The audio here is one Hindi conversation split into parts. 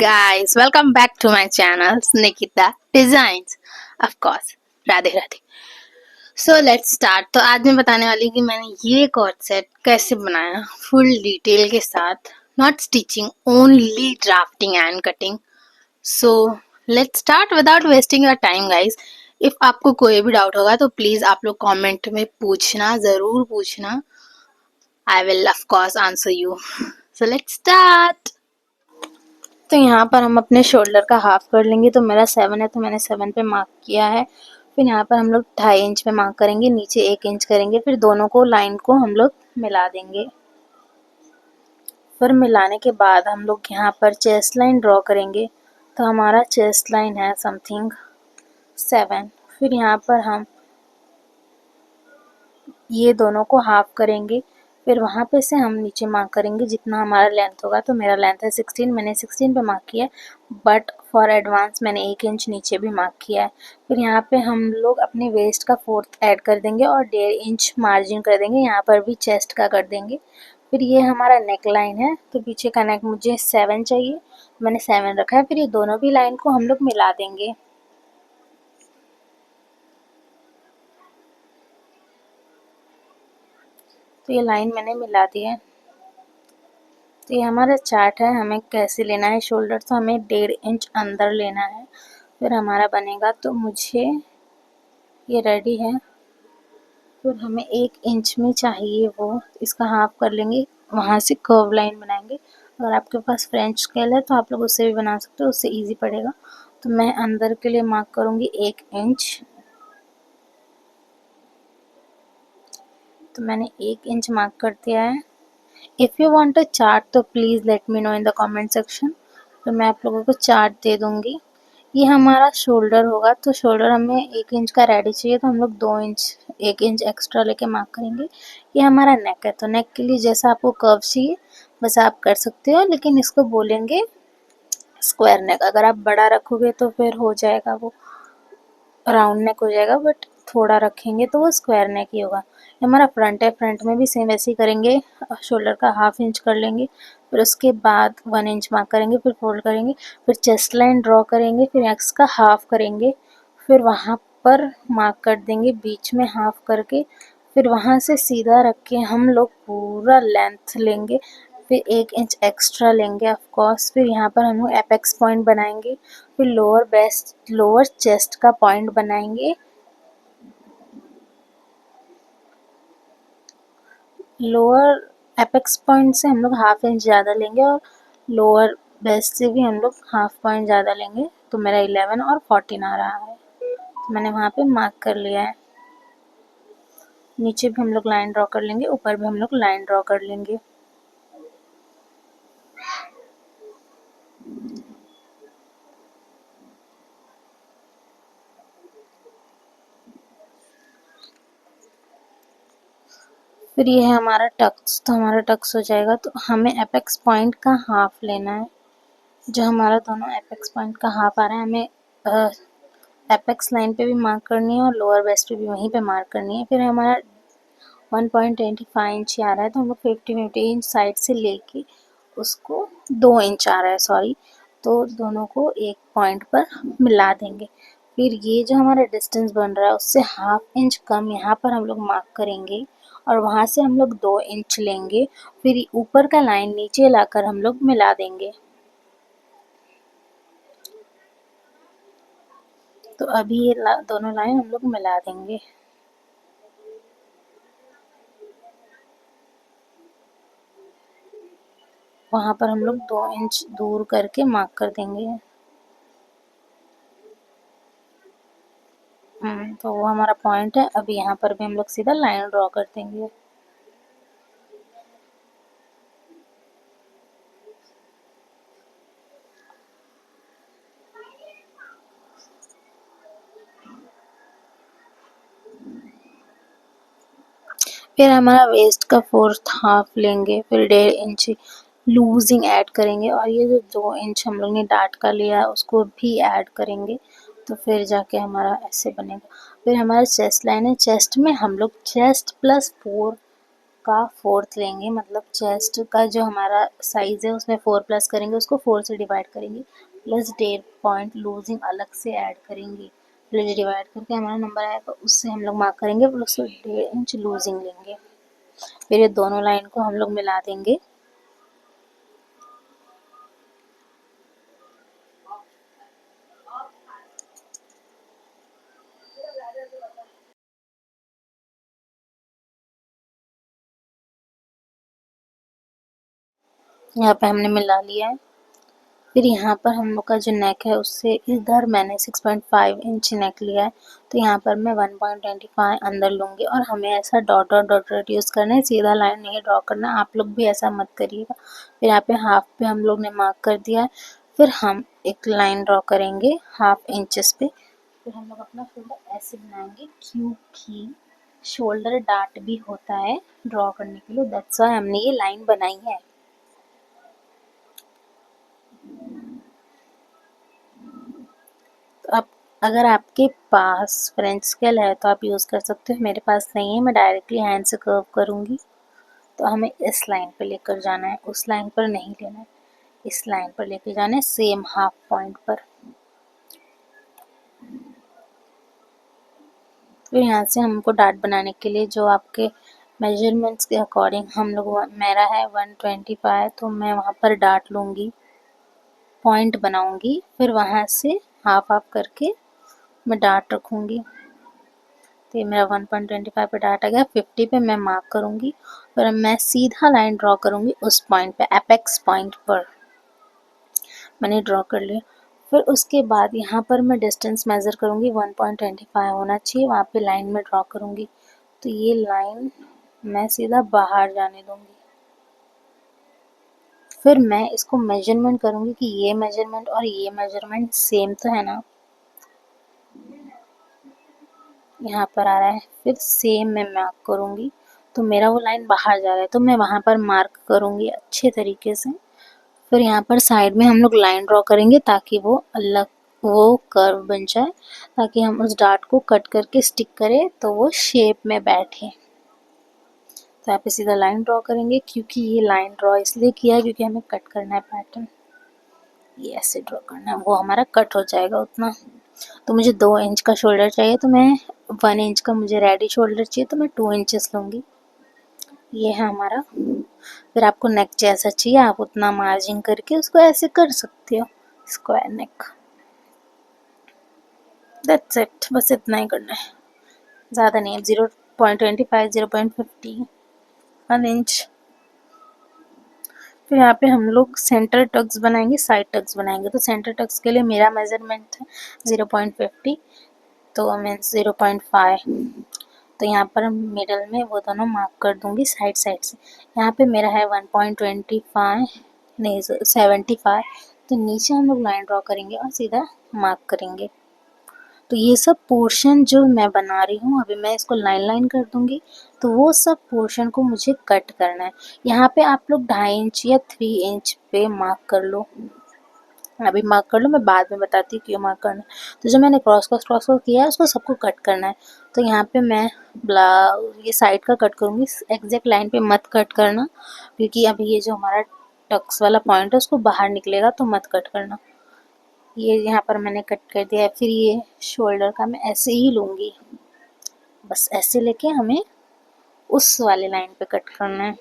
guys, welcome back to my channel Nikita Designs. Of course, Radhe Radhe. So let's start. तो आज मैं बताने वाली हूँ कि मैंने ये कॉर्ड सेट कैसे बनाया फुल डिटेल के साथ, not stitching, only drafting and cutting. So let's start without wasting your time guys. If आपको कोई भी डाउट होगा तो प्लीज आप लोग कमेंट में पूछना, जरूर पूछना. I will of course answer you. So let's start. तो यहाँ पर हम अपने शोल्डर का हाफ कर लेंगे. तो मेरा 7 है तो मैंने 7 पे मार्क किया है. फिर यहाँ पर हम लोग 2.5 इंच पे मार्क करेंगे, नीचे 1 इंच करेंगे. फिर दोनों को लाइन को हम लोग मिला देंगे. फिर मिलाने के बाद हम लोग यहाँ पर चेस्ट लाइन ड्रॉ करेंगे. तो हमारा चेस्ट लाइन है समथिंग 7. फिर यहाँ पर हम ये दोनों को हाफ करेंगे. फिर वहाँ पे से हम नीचे मार्क करेंगे जितना हमारा लेंथ होगा. तो मेरा लेंथ है 16, मैंने 16 पे मार्क किया है, बट फॉर एडवांस मैंने 1 इंच नीचे भी मार्क किया है. फिर यहाँ पे हम लोग अपने वेस्ट का 4th ऐड कर देंगे और 1.5 इंच मार्जिन कर देंगे. यहाँ पर भी चेस्ट का कर देंगे. फिर ये हमारा नेक लाइन है. तो पीछे का नेक मुझे 7 चाहिए, मैंने 7 रखा है. फिर ये दोनों भी लाइन को हम लोग मिला देंगे. तो ये लाइन मैंने मिला दी है. तो ये हमारा चार्ट है, हमें कैसे लेना है शोल्डर. तो हमें 1.5 इंच अंदर लेना है, फिर हमारा बनेगा. तो मुझे ये रेडी है. फिर हमें 1 इंच में चाहिए वो, इसका हाफ कर लेंगे, वहाँ से कर्व लाइन बनाएंगे. अगर आपके पास फ्रेंच स्केल है तो आप लोग उससे भी बना सकते हो, उससे इजी पड़ेगा. तो मैं अंदर के लिए मार्क करूँगी 1 इंच. तो मैंने 1 इंच मार्क कर दिया है. If you want a chart तो please let me know in the comment section. तो मैं आप लोगों को चार्ट दे दूँगी. ये हमारा शोल्डर होगा. तो शोल्डर हमें 1 इंच का रेडी चाहिए, तो हम लोग 2 इंच 1 इंच एक्स्ट्रा लेके मार्क करेंगे. ये हमारा नेक है. तो नेक के लिए जैसा आपको कर्व चाहिए वैसा आप कर सकते हो, लेकिन इसको बोलेंगे स्क्वायर नेक. अगर आप बड़ा रखोगे तो फिर हो जाएगा वो राउंड नेक हो जाएगा, बट थोड़ा रखेंगे तो वो स्क्वायर नेक ही होगा. हमारा फ्रंट है, फ्रंट में भी सेम वैसे ही करेंगे. शोल्डर का हाफ इंच कर लेंगे, फिर उसके बाद 1 इंच मार्क करेंगे, फिर फोल्ड करेंगे, फिर चेस्ट लाइन ड्रॉ करेंगे, फिर एक्स का हाफ करेंगे, फिर वहाँ पर मार्क कर देंगे बीच में हाफ करके. फिर वहाँ से सीधा रख के हम लोग पूरा लेंथ लेंगे, फिर 1 इंच एक्स्ट्रा लेंगे ऑफ कोर्स. फिर यहाँ पर हम लोग एपेक्स पॉइंट बनाएंगे, फिर लोअर चेस्ट का पॉइंट बनाएंगे. लोअर एपेक्स पॉइंट से हम लोग हाफ इंच ज़्यादा लेंगे और लोअर बेस्ट से भी हम लोग हाफ पॉइंट ज़्यादा लेंगे. तो मेरा 11 और 14 आ रहा है. तो मैंने वहाँ पे मार्क कर लिया है. नीचे भी हम लोग लाइन ड्रॉ कर लेंगे, ऊपर भी हम लोग लाइन ड्रॉ कर लेंगे. फिर ये है हमारा टक्स. तो हमारा टक्स हो जाएगा. तो हमें एपेक्स पॉइंट का हाफ लेना है. जो हमारा दोनों एपेक्स पॉइंट का हाफ आ रहा है, हमें एपेक्स लाइन पे भी मार्क करनी है और लोअर वेस्ट पे भी वहीं पे मार्क करनी है. फिर हमारा 1.25 इंच आ रहा है. तो हम लोग 50 इंच साइड से लेके उसको 2 इंच आ रहा है, सॉरी. तो दोनों को एक पॉइंट पर मिला देंगे. फिर ये जो हमारा डिस्टेंस बन रहा है उससे हाफ इंच कम यहाँ पर हम लोग मार्क करेंगे और वहाँ से हम लोग 2 इंच लेंगे. फिर ऊपर का लाइन नीचे लाकर हम लोग मिला देंगे. तो अभी ये दोनों लाइन हम लोग मिला देंगे. वहाँ पर हम लोग 2 इंच दूर करके मार्क कर देंगे. तो वो हमारा पॉइंट है. अभी यहाँ पर भी हम लोग सीधा लाइन ड्रॉ कर देंगे. फिर हमारा वेस्ट का 4th हाफ लेंगे, फिर 1.5 इंच लूजिंग ऐड करेंगे और ये जो 2 इंच हम लोग ने डार्ट का लिया उसको भी ऐड करेंगे. तो फिर जाके हमारा ऐसे बनेगा. फिर हमारा चेस्ट लाइन है. चेस्ट में हम लोग चेस्ट +4 का फोर्थ लेंगे, मतलब चेस्ट का जो हमारा साइज़ है उसमें 4 प्लस करेंगे, उसको 4 से डिवाइड करेंगे, प्लस 1.5 लूजिंग अलग से ऐड करेंगे, प्लस डिवाइड करके हमारा नंबर आएगा, उससे हम लोग मार्क करेंगे, फिर उसको 1.5 इंच लूजिंग लेंगे। फिर ये दोनों लाइन को हम लोग मिला देंगे। यहाँ पे हमने मिला लिया है। फिर यहाँ पर हम लोग का जो नेक है उससे इधर मैंने 6.5 इंच नेक लिया है, तो यहाँ पर मैं 1.25 अंदर लूँगी, और हमें ऐसा dot dot dot dot use करना है, सीधा लाइन नहीं ड्रॉ करना। आप लोग भी ऐसा मत करिएगा। फिर यहाँ पे हाफ पे हम लोग ने मार्क कर दिया है। फिर हम एक लाइन ड्रॉ करेंगे हाफ इंचेस पे। फिर हम लोग अपना शोल्डर ऐसे बनाएंगे, क्योंकि शोल्डर डार्ट भी होता है ड्रॉ करने के लिए, दैट्स वाई हमने ये लाइन बनाई है। तो आप, अगर आपके पास फ्रेंच स्केल है तो आप यूज़ कर सकते हो, मेरे पास नहीं है, मैं डायरेक्टली हैंड से कर्व करूँगी। तो हमें इस लाइन पे लेकर जाना है, उस लाइन पर नहीं लेना है, इस लाइन पर लेकर जाना है, सेम हाफ पॉइंट पर। फिर यहाँ से हमको डार्ट बनाने के लिए जो आपके मेजरमेंट्स के अकॉर्डिंग हम लोग, मेरा है 125, तो मैं वहाँ पर डार्ट लूँगी, पॉइंट बनाऊँगी, फिर वहाँ से हाफ हाफ करके मैं डार्ट रखूँगी। तो ये मेरा 1.25 पे डार्ट आ गया। 50 पे मैं मार्क करूँगी और मैं सीधा लाइन ड्रॉ करूँगी उस पॉइंट पे, एपेक्स पॉइंट पर मैंने ड्रॉ कर लिया। फिर उसके बाद यहाँ पर मैं डिस्टेंस मेज़र करूँगी, 1.25 होना चाहिए, वहाँ पे लाइन में ड्रॉ करूँगी। तो ये लाइन मैं सीधा बाहर जाने दूँगी। फिर मैं इसको मेजरमेंट करूँगी कि ये मेजरमेंट और ये मेजरमेंट सेम तो है ना, यहाँ पर आ रहा है। फिर सेम मैं मार्क करूँगी, तो मेरा वो लाइन बाहर जा रहा है, तो मैं वहाँ पर मार्क करूँगी अच्छे तरीके से। फिर यहाँ पर साइड में हम लोग लाइन ड्रॉ करेंगे ताकि वो अलग, वो कर्व बन जाए, ताकि हम उस डार्ट को कट करके स्टिक करें तो वो शेप में बैठे। तो यहाँ पे सीधा लाइन ड्रॉ करेंगे, क्योंकि ये लाइन ड्रॉ इसलिए किया है क्योंकि हमें कट करना है पैटर्न, ये ऐसे ड्रॉ करना है, वो हमारा कट हो जाएगा उतना। तो मुझे 2 इंच का शोल्डर चाहिए, तो मैं 1 इंच का मुझे रेडी शोल्डर चाहिए, तो मैं 2 इंचेस लूँगी। ये है हमारा। फिर आपको नेक जैसा चाहिए आप उतना मार्जिन करके उसको ऐसे कर सकते हो, स्क्वायर नेक। दैट्स इट, बस इतना ही करना है, ज़्यादा नहीं है। 0.25, 0.50, 1 इंच। फिर यहाँ पे हम लोग सेंटर टक्स बनाएंगे, साइड टक्स बनाएंगे। तो सेंटर टक्स के लिए मेरा मेजरमेंट है 0.50, तो मीन्स 0.5। तो यहाँ पर मिडल में वो दोनों मार्क कर दूँगी साइड साइड से। यहाँ पे मेरा है 1.25, नहीं 75, तो नीचे हम लोग लाइन ड्रॉ करेंगे और सीधा मार्क करेंगे। तो ये सब पोर्शन जो मैं बना रही हूँ अभी, मैं इसको लाइन लाइन कर दूँगी, तो वो सब पोर्शन को मुझे कट करना है। यहाँ पे आप लोग 2.5 इंच या 3 इंच पे मार्क कर लो, अभी मार्क कर लो, मैं बाद में बताती हूँ क्यों मार्क करना है। तो जो मैंने क्रॉस को किया है उसको सबको कट करना है। तो यहाँ पे मैं ये साइड का कट करूँगी, एग्जैक्ट लाइन पे मत कट करना, क्योंकि अभी ये जो हमारा टक्स वाला पॉइंट है उसको बाहर निकलेगा, तो मत कट करना। ये यहाँ पर मैंने कट कर दिया है। फिर ये शोल्डर का मैं ऐसे ही लूँगी, बस ऐसे लेके हमें उस वाले लाइन पे कट करना है।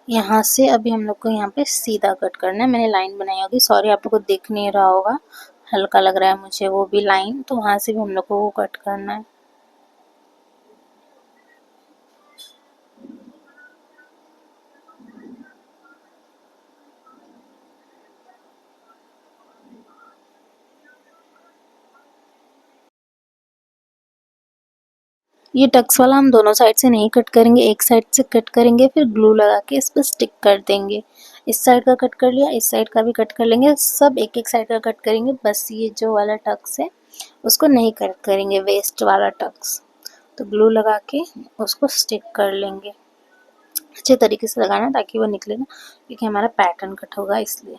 यहाँ से अभी हम लोग को यहाँ पे सीधा कट करना है। मैंने लाइन बनाई होगी, सॉरी आप लोग को दिख नहीं रहा होगा, हल्का लग रहा है मुझे वो भी लाइन, तो वहाँ से भी हम लोग को वो कट करना है। ये टक्स वाला हम दोनों साइड से नहीं कट करेंगे, एक साइड से कट करेंगे, फिर ग्लू लगा के इस पर स्टिक कर देंगे। इस साइड का कट कर लिया, इस साइड का भी कट कर लेंगे, सब एक एक साइड का कट करेंगे, बस ये जो वाला टक्स है उसको नहीं कट करेंगे, वेस्ट वाला टक्स। तो ग्लू लगा के उसको स्टिक कर लेंगे, अच्छे तरीके से लगाना ताकि वो निकले ना, क्योंकि हमारा पैटर्न कट होगा इसलिए।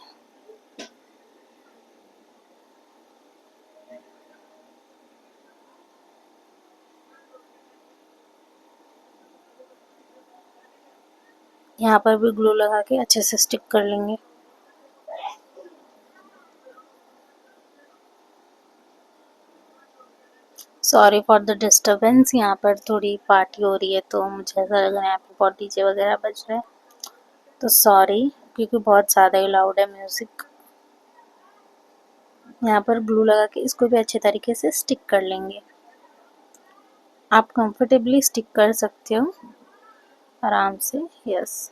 यहाँ पर भी ग्लू लगा के अच्छे से स्टिक कर लेंगे। सॉरी फॉर द डिस्टरबेंस, यहाँ पर थोड़ी पार्टी हो रही है तो मुझे ऐसा लग रहा है यहाँ पे बहुत डीजे वगैरह बज रहे हैं, तो सॉरी, क्योंकि बहुत ज़्यादा ही लाउड है म्यूज़िक। यहाँ पर ग्लू लगा के इसको भी अच्छे तरीके से स्टिक कर लेंगे। आप कंफर्टेबली स्टिक कर सकते हो आराम से। यस,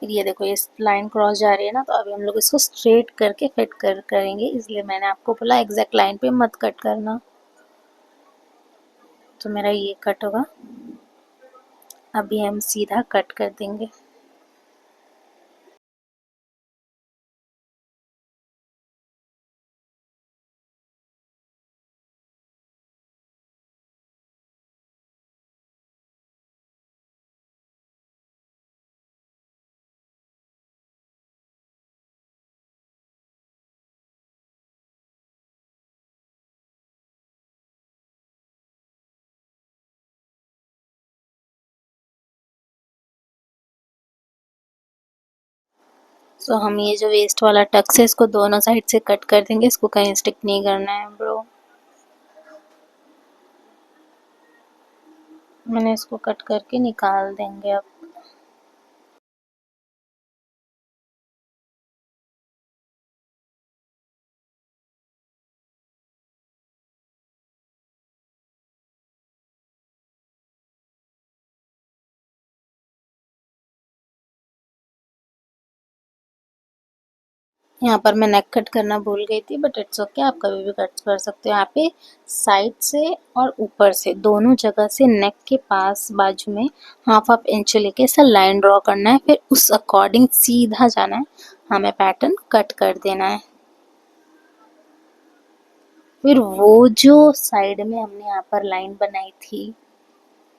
फिर ये देखो, ये लाइन क्रॉस जा रही है ना, तो अभी हम लोग इसको स्ट्रेट करके फिट करेंगे, इसलिए मैंने आपको बोला एग्जैक्ट लाइन पे मत कट करना। तो मेरा ये कट होगा, अभी हम सीधा कट कर देंगे। सो हम ये जो वेस्ट वाला टक्स है इसको दोनों साइड से कट कर देंगे, इसको कहीं स्टिक नहीं करना है ब्रो। मैंने इसको कट करके निकाल देंगे अब। यहाँ पर मैं नेक कट करना भूल गई थी, बट इट्स ओके, आप कभी भी कट कर सकते हो। यहाँ पे साइड से और ऊपर से दोनों जगह से नेक के पास बाजू में हाफ हाफ इंच लेके ऐसा लाइन ड्रॉ करना है, फिर उस अकॉर्डिंग सीधा जाना है, हमें पैटर्न कट कर देना है। फिर वो जो साइड में हमने यहाँ पर लाइन बनाई थी,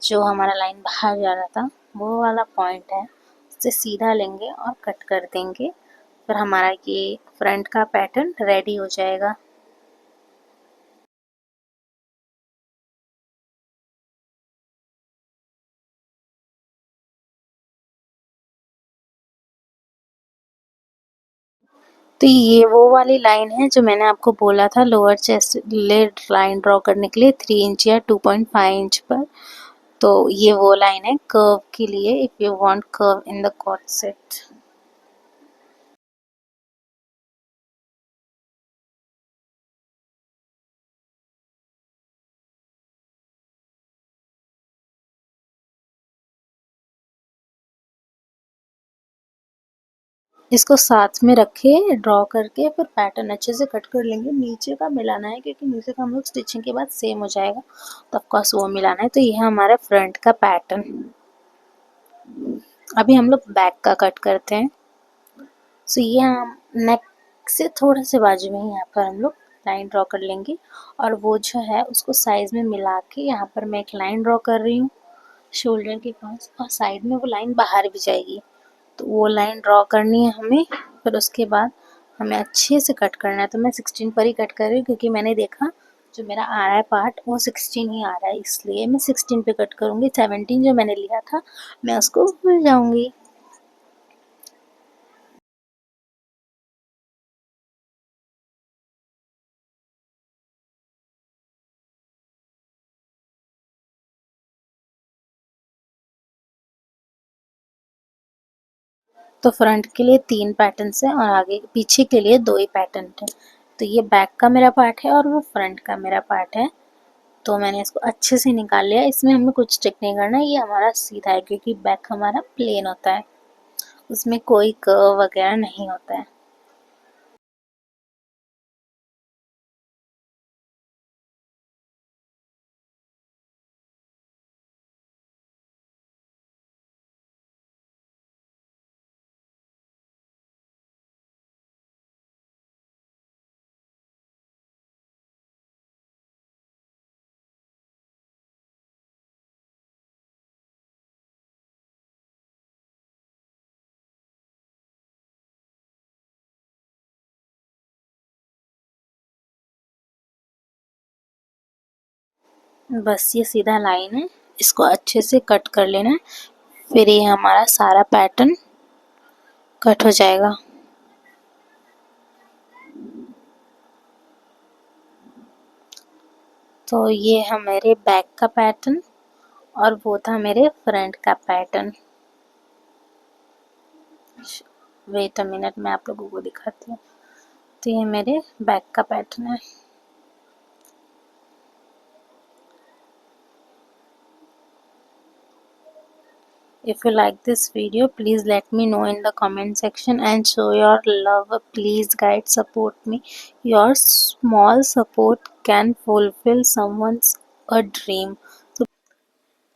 जो हमारा लाइन बाहर जा रहा था, वो वाला पॉइंट है, उससे सीधा लेंगे और कट कर देंगे, फिर हमारा ये फ्रंट का पैटर्न रेडी हो जाएगा। तो ये वो वाली लाइन है जो मैंने आपको बोला था lower chest lead line draw करने के लिए 3 इंच या 2.5 इंच पर। तो ये वो लाइन है कर्व के लिए, if you want curve in the cord set. इसको साथ में रखे ड्रॉ करके फिर पैटर्न अच्छे से कट कर लेंगे। नीचे का मिलाना है क्योंकि नीचे का हम लोग स्टिचिंग के बाद सेम हो जाएगा, तो ऑफकोर्स वो मिलाना है। तो ये है हमारा फ्रंट का पैटर्न। अभी हम लोग बैक का कट करते हैं। सो ये हम नेक से थोड़ा से बाजू में ही यहाँ पर हम लोग लाइन ड्रॉ कर लेंगे, और वो जो है उसको साइज में मिला के यहाँ पर मैं एक लाइन ड्रॉ कर रही हूँ शोल्डर के पास, और साइड में वो लाइन बाहर भी जाएगी, तो वो लाइन ड्रॉ करनी है हमें। फिर उसके बाद हमें अच्छे से कट करना है। तो मैं 16 पर ही कट कर रही हूँ क्योंकि मैंने देखा जो मेरा आ रहा है पार्ट वो 16 ही आ रहा है, इसलिए मैं 16 पे कट करूँगी। 17 जो मैंने लिया था मैं उसको भूल जाऊँगी। तो फ्रंट के लिए 3 पैटर्न्स हैं और आगे पीछे के लिए 2 ही पैटर्न है। तो ये बैक का मेरा पार्ट है और वो फ्रंट का मेरा पार्ट है। तो मैंने इसको अच्छे से निकाल लिया, इसमें हमें कुछ स्टिक नहीं करना है, ये हमारा सीधा है क्योंकि बैक हमारा प्लेन होता है, उसमें कोई कर्व वगैरह नहीं होता है। बस ये सीधा लाइन है, इसको अच्छे से कट कर लेना है, फिर ये हमारा सारा पैटर्न कट हो जाएगा। तो ये है मेरे बैक का पैटर्न और वो था मेरे फ्रंट का पैटर्न। वेट अ मिनट, मैं आप लोगों को दिखाती हूँ। तो ये मेरे बैक का पैटर्न है। If you like this video, please let me know in the comment section and show your love. Please guys, support me. Your small support can fulfill someone's a dream.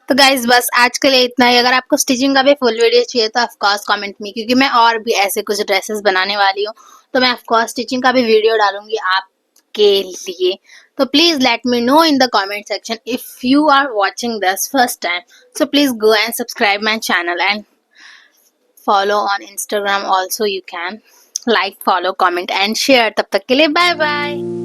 तो गाइज बस आज के लिए इतना ही। अगर आपको स्टिचिंग का भी फुल वीडियो चाहिए तो ऑफकोर्स कमेंट में, क्योंकि मैं और भी ऐसे कुछ ड्रेसेस बनाने वाली हूँ, तो मैं ऑफकोर्स स्टिचिंग का भी वीडियो डालूंगी आपके लिए। तो please let me know in the comment section if you are watching this first time. So please go and subscribe my channel and follow on Instagram also. You can like, follow, comment and share. तब तक के लिए bye bye.